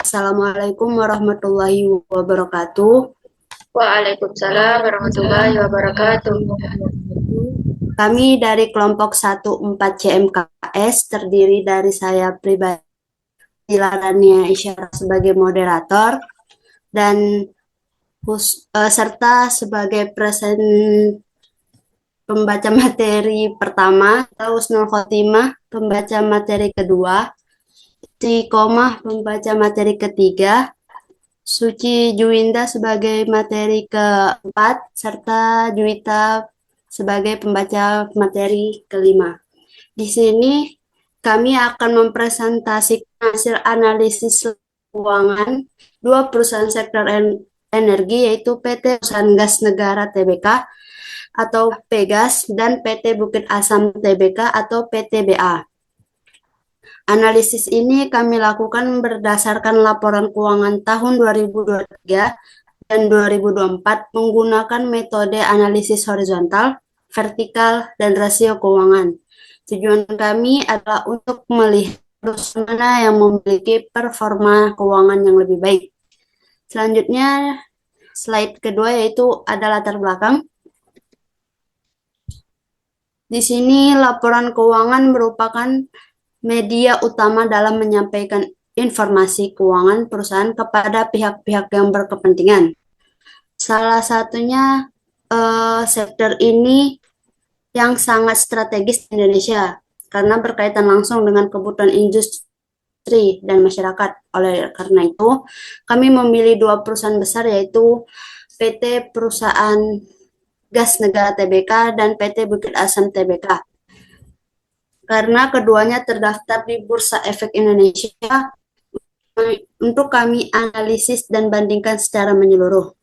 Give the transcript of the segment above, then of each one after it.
Assalamualaikum warahmatullahi wabarakatuh. Waalaikumsalam warahmatullahi wabarakatuh. Kami dari kelompok 14 CMKS terdiri dari saya pribadi, Dilarania Isyara sebagai moderator, dan serta sebagai pembaca materi pertama, Husnul Khotimah pembaca materi kedua, Istiqomah pembaca materi ketiga, Suci Juwinda sebagai materi keempat, serta Juwita sebagai pembaca materi kelima. Di sini kami akan mempresentasikan hasil analisis keuangan dua perusahaan sektor energi, yaitu PT Perusahaan Gas Negara Tbk atau Pegas dan PT Bukit Asam Tbk atau PTBA. Analisis ini kami lakukan berdasarkan laporan keuangan tahun 2023 dan 2024 menggunakan metode analisis horizontal, vertikal, dan rasio keuangan. Tujuan kami adalah untuk melihat perusahaan mana yang memiliki performa keuangan yang lebih baik. Selanjutnya, slide kedua yaitu ada latar belakang. Di sini laporan keuangan merupakan media utama dalam menyampaikan informasi keuangan perusahaan kepada pihak-pihak yang berkepentingan. Salah satunya sektor ini yang sangat strategis di Indonesia karena berkaitan langsung dengan kebutuhan industri dan masyarakat. Oleh karena itu, kami memilih dua perusahaan besar yaitu PT Perusahaan Gas Negara Tbk dan PT Bukit Asam Tbk. Karena keduanya terdaftar di Bursa Efek Indonesia, untuk kami analisis dan bandingkan secara menyeluruh.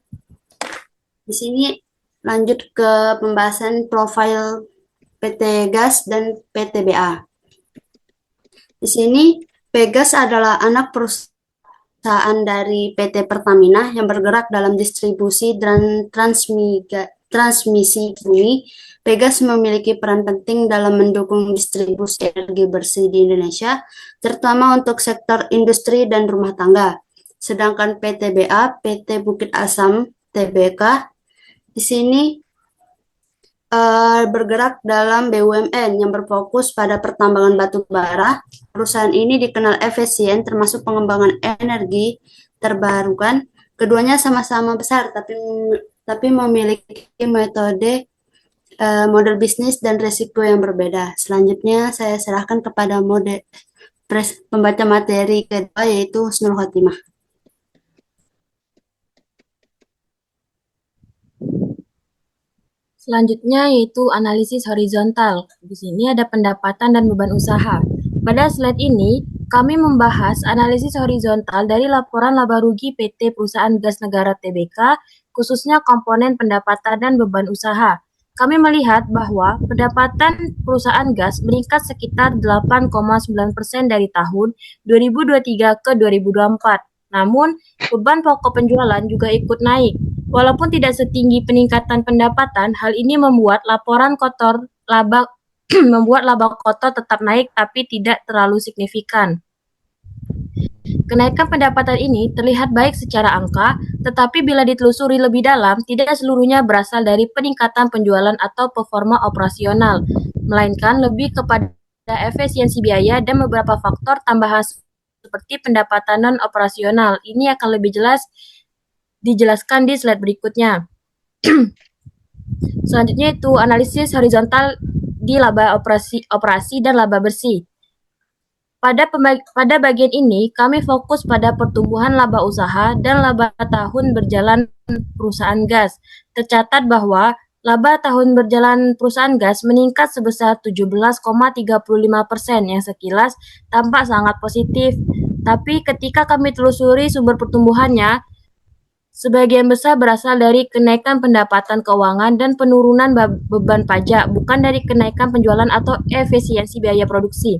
Di sini lanjut ke pembahasan profil PT Gas dan PTBA. Di sini Pegas adalah anak perusahaan dari PT Pertamina yang bergerak dalam distribusi dan transmisi bumi. Pegas memiliki peran penting dalam mendukung distribusi energi bersih di Indonesia, terutama untuk sektor industri dan rumah tangga. Sedangkan PTBA, PT Bukit Asam Tbk, di sini bergerak dalam BUMN yang berfokus pada pertambangan batu bara. Perusahaan ini dikenal efisien termasuk pengembangan energi terbarukan. Keduanya sama-sama besar, tapi memiliki metode model bisnis dan risiko yang berbeda. Selanjutnya saya serahkan kepada pembaca materi kedua yaitu Husnul Khotimah. Selanjutnya yaitu analisis horizontal. Di sini ada pendapatan dan beban usaha. Pada slide ini, kami membahas analisis horizontal dari laporan laba rugi PT Perusahaan Gas Negara Tbk, khususnya komponen pendapatan dan beban usaha. Kami melihat bahwa pendapatan perusahaan gas meningkat sekitar 8,9% dari tahun 2023 ke 2024. Namun, beban pokok penjualan juga ikut naik. Walaupun tidak setinggi peningkatan pendapatan, hal ini membuat laporan kotor laba membuat laba kotor tetap naik tapi tidak terlalu signifikan. Kenaikan pendapatan ini terlihat baik secara angka, tetapi bila ditelusuri lebih dalam, tidak seluruhnya berasal dari peningkatan penjualan atau performa operasional, melainkan lebih kepada efisiensi biaya dan beberapa faktor tambahan seperti pendapatan non-operasional. Ini akan lebih jelas dijelaskan di slide berikutnya. Selanjutnya itu analisis horizontal di laba operasi dan laba bersih. Pada bagian ini, kami fokus pada pertumbuhan laba usaha dan laba tahun berjalan perusahaan gas. Tercatat bahwa laba tahun berjalan perusahaan gas meningkat sebesar 17,35% yang sekilas tampak sangat positif. Tapi ketika kami telusuri sumber pertumbuhannya, sebagian besar berasal dari kenaikan pendapatan keuangan dan penurunan beban pajak, bukan dari kenaikan penjualan atau efisiensi biaya produksi.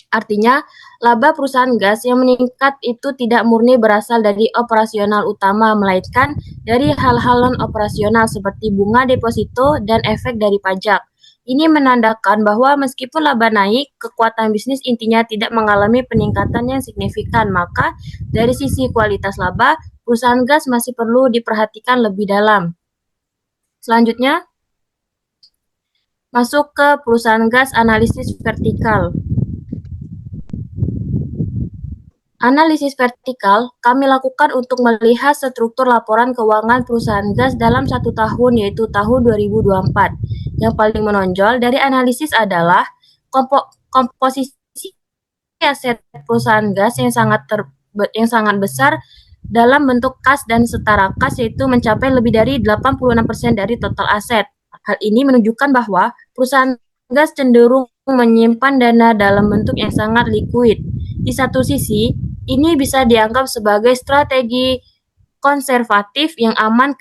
Artinya, laba perusahaan gas yang meningkat itu tidak murni berasal dari operasional utama, melainkan dari hal-hal non-operasional seperti bunga deposito dan efek dari pajak. Ini menandakan bahwa meskipun laba naik, kekuatan bisnis intinya tidak mengalami peningkatan yang signifikan. Maka, dari sisi kualitas laba, perusahaan gas masih perlu diperhatikan lebih dalam. Selanjutnya, masuk ke perusahaan gas analisis vertikal. Analisis vertikal kami lakukan untuk melihat struktur laporan keuangan perusahaan gas dalam 1 tahun, yaitu tahun 2024. Yang paling menonjol dari analisis adalah komposisi aset perusahaan gas yang sangat besar dalam bentuk kas dan setara kas, yaitu mencapai lebih dari 86% dari total aset. Hal ini menunjukkan bahwa perusahaan gas cenderung menyimpan dana dalam bentuk yang sangat likuid. Di satu sisi, ini bisa dianggap sebagai strategi konservatif yang aman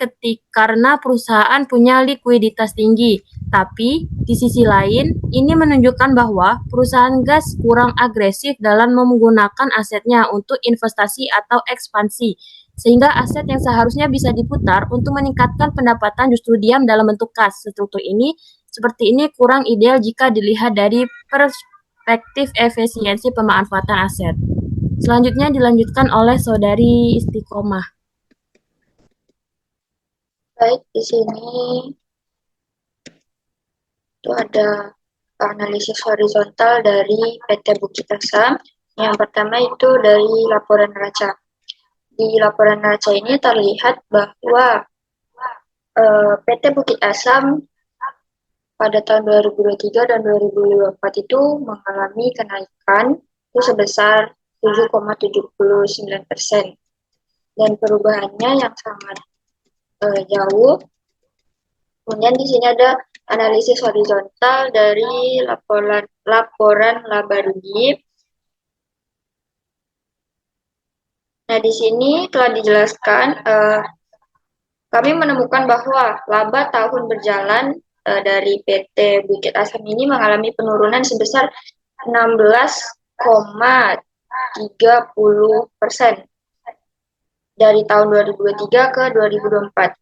karena perusahaan punya likuiditas tinggi. Tapi, di sisi lain, ini menunjukkan bahwa perusahaan gas kurang agresif dalam menggunakan asetnya untuk investasi atau ekspansi, sehingga aset yang seharusnya bisa diputar untuk meningkatkan pendapatan justru diam dalam bentuk kas. Struktur ini seperti ini kurang ideal jika dilihat dari perspektif efisiensi pemanfaatan aset. Selanjutnya dilanjutkan oleh Saudari Istiqomah. Baik, di sini itu ada analisis horizontal dari PT Bukit Asam. Yang pertama itu dari laporan neraca. Di laporan neraca ini terlihat bahwa PT Bukit Asam pada tahun 2023 dan 2024 itu mengalami kenaikan itu sebesar 7,79%. Dan perubahannya yang sangat jauh. Kemudian di sini ada analisis horizontal dari laporan laba rugi. Nah, di sini telah dijelaskan kami menemukan bahwa laba tahun berjalan dari PT Bukit Asam ini mengalami penurunan sebesar 16,30% dari tahun 2023 ke 2024.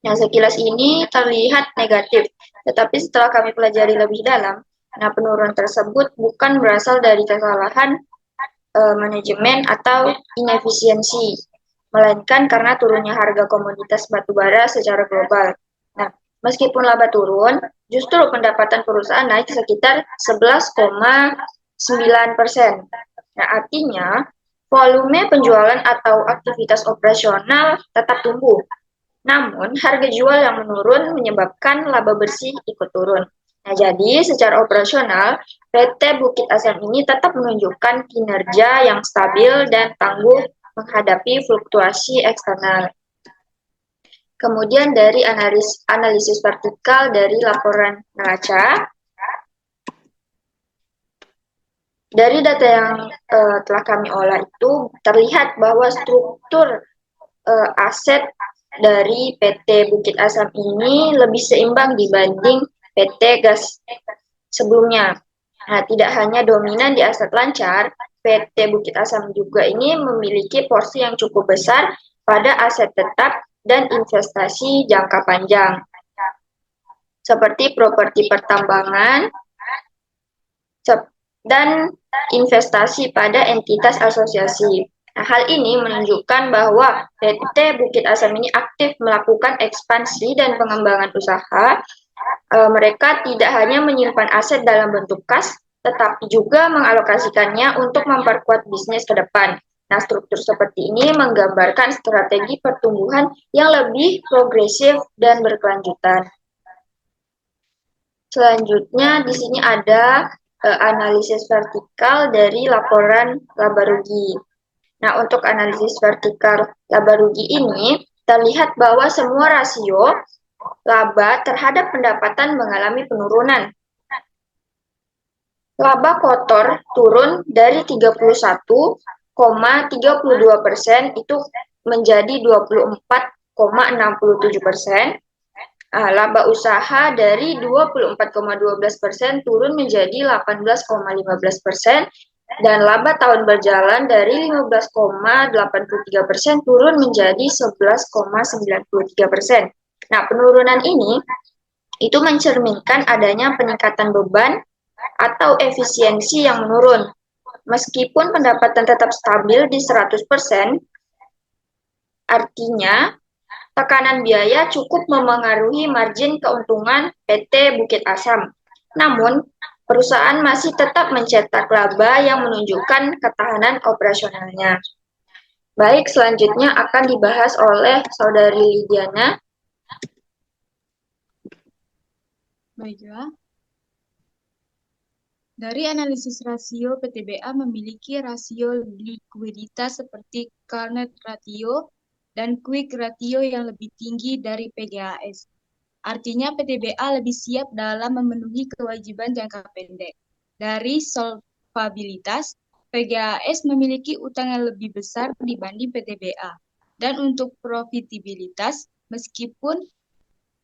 Nah, sekilas ini terlihat negatif, tetapi setelah kami pelajari lebih dalam, nah penurunan tersebut bukan berasal dari kesalahan manajemen atau inefisiensi, melainkan karena turunnya harga komoditas batubara secara global. Nah, meskipun laba turun, justru pendapatan perusahaan naik sekitar 11,9%. Nah, artinya volume penjualan atau aktivitas operasional tetap tumbuh. Namun, harga jual yang menurun menyebabkan laba bersih ikut turun. Nah, jadi secara operasional, PT Bukit Asam ini tetap menunjukkan kinerja yang stabil dan tangguh menghadapi fluktuasi eksternal. Kemudian dari analisis vertikal dari laporan neraca, dari data yang telah kami olah itu terlihat bahwa struktur aset dari PT Bukit Asam ini lebih seimbang dibanding PT Gas sebelumnya. Nah, tidak hanya dominan di aset lancar, PT Bukit Asam juga ini memiliki porsi yang cukup besar pada aset tetap dan investasi jangka panjang, seperti properti pertambangan dan investasi pada entitas asosiasi. Nah, hal ini menunjukkan bahwa PT Bukit Asam ini aktif melakukan ekspansi dan pengembangan usaha. Mereka tidak hanya menyimpan aset dalam bentuk kas, tetapi juga mengalokasikannya untuk memperkuat bisnis ke depan. Nah, struktur seperti ini menggambarkan strategi pertumbuhan yang lebih progresif dan berkelanjutan. Selanjutnya, di sini ada analisis vertikal dari laporan laba rugi. Nah, untuk analisis vertikal laba rugi ini, terlihat bahwa semua rasio laba terhadap pendapatan mengalami penurunan. Laba kotor turun dari 31,32% itu menjadi 24,67%. Laba usaha dari 24,12% turun menjadi 18,15%. Dan laba tahun berjalan dari 15,83% turun menjadi 11,93%. Nah, penurunan ini Itu mencerminkan adanya peningkatan beban atau efisiensi yang menurun. Meskipun pendapatan tetap stabil di 100%, artinya tekanan biaya cukup memengaruhi margin keuntungan PT Bukit Asam. Namun, perusahaan masih tetap mencetak laba yang menunjukkan ketahanan operasionalnya. Baik, selanjutnya akan dibahas oleh Saudari Lidiana. Baiklah. Dari analisis rasio, PTBA memiliki rasio likuiditas seperti current ratio dan quick ratio yang lebih tinggi dari PGAS. Artinya PTBA lebih siap dalam memenuhi kewajiban jangka pendek. Dari solvabilitas, PGAS memiliki utang yang lebih besar dibanding PTBA. Dan untuk profitabilitas, meskipun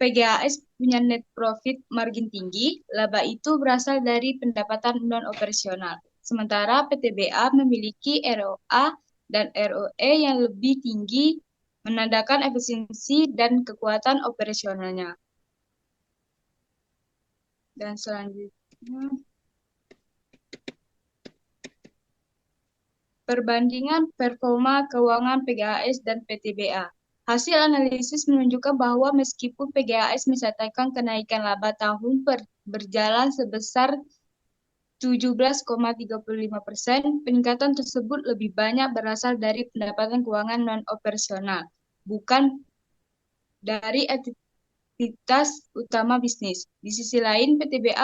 PGAS punya net profit margin tinggi, laba itu berasal dari pendapatan non-operasional. Sementara PTBA memiliki ROA dan ROE yang lebih tinggi, menandakan efisiensi dan kekuatan operasionalnya. Dan selanjutnya, perbandingan performa keuangan PGAS dan PTBA. Hasil analisis menunjukkan bahwa meskipun PGAS mencatatkan kenaikan laba tahun berjalan sebesar 17,35%, peningkatan tersebut lebih banyak berasal dari pendapatan keuangan non-operasional, bukan dari aktivitas utama bisnis. Di sisi lain, PTBA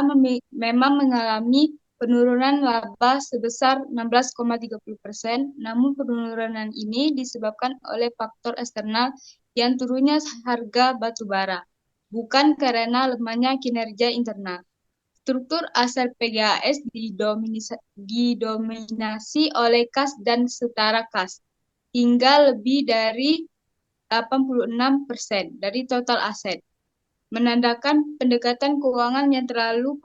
memang mengalami penurunan laba sebesar 16,30%, namun penurunan ini disebabkan oleh faktor eksternal yang turunnya harga batu bara, bukan karena lemahnya kinerja internal. Struktur aset PGAS didominasi oleh kas dan setara kas, hingga lebih dari 86% dari total aset, menandakan pendekatan keuangan yang terlalu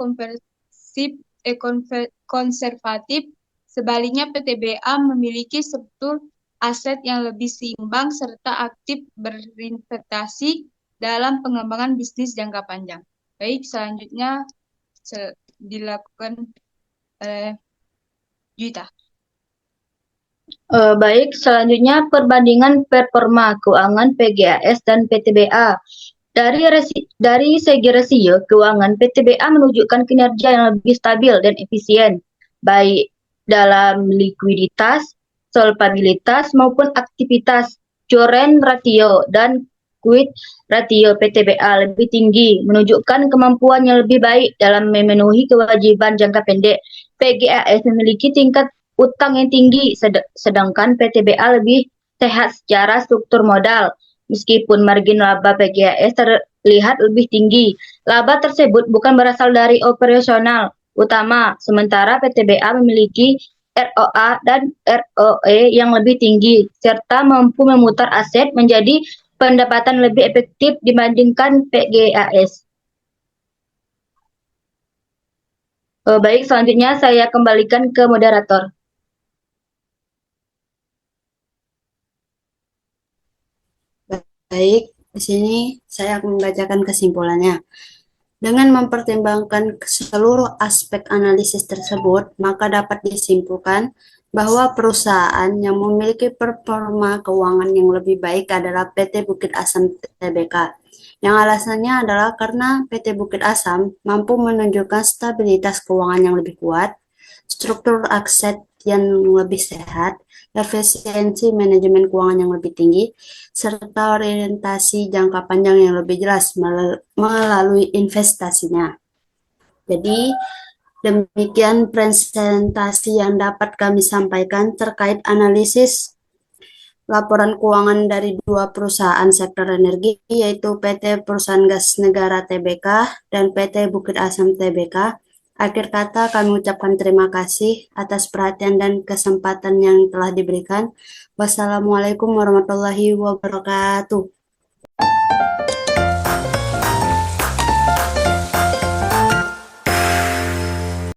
konservatif. Sebaliknya, PTBA memiliki struktur aset yang lebih seimbang serta aktif berinvestasi dalam pengembangan bisnis jangka panjang. Baik, selanjutnya dilakukan oleh Juita. Baik, selanjutnya perbandingan performa keuangan PGAS dan PTBA. Dari segi rasio keuangan, PTBA menunjukkan kinerja yang lebih stabil dan efisien, baik dalam likuiditas, solvabilitas, maupun aktivitas. Current ratio dan quick ratio PTBA lebih tinggi, menunjukkan kemampuan yang lebih baik dalam memenuhi kewajiban jangka pendek. PGAS memiliki tingkat utang yang tinggi, sedangkan PTBA lebih sehat secara struktur modal. Meskipun margin laba PGAS terlihat lebih tinggi, laba tersebut bukan berasal dari operasional utama, sementara PTBA memiliki ROA dan ROE yang lebih tinggi, serta mampu memutar aset menjadi pendapatan lebih efektif dibandingkan PGAS. Baik, selanjutnya saya kembalikan ke moderator. Baik, di sini saya akan membacakan kesimpulannya. Dengan mempertimbangkan seluruh aspek analisis tersebut, maka dapat disimpulkan bahwa perusahaan yang memiliki performa keuangan yang lebih baik adalah PT Bukit Asam Tbk. Yang alasannya adalah karena PT Bukit Asam mampu menunjukkan stabilitas keuangan yang lebih kuat, struktur aset yang lebih sehat, efisiensi manajemen keuangan yang lebih tinggi, serta orientasi jangka panjang yang lebih jelas melalui investasinya. Jadi, demikian presentasi yang dapat kami sampaikan terkait analisis laporan keuangan dari dua perusahaan sektor energi, yaitu PT Perusahaan Gas Negara Tbk dan PT Bukit Asam Tbk. Akhir kata, kami ucapkan terima kasih atas perhatian dan kesempatan yang telah diberikan. Wassalamualaikum warahmatullahi wabarakatuh.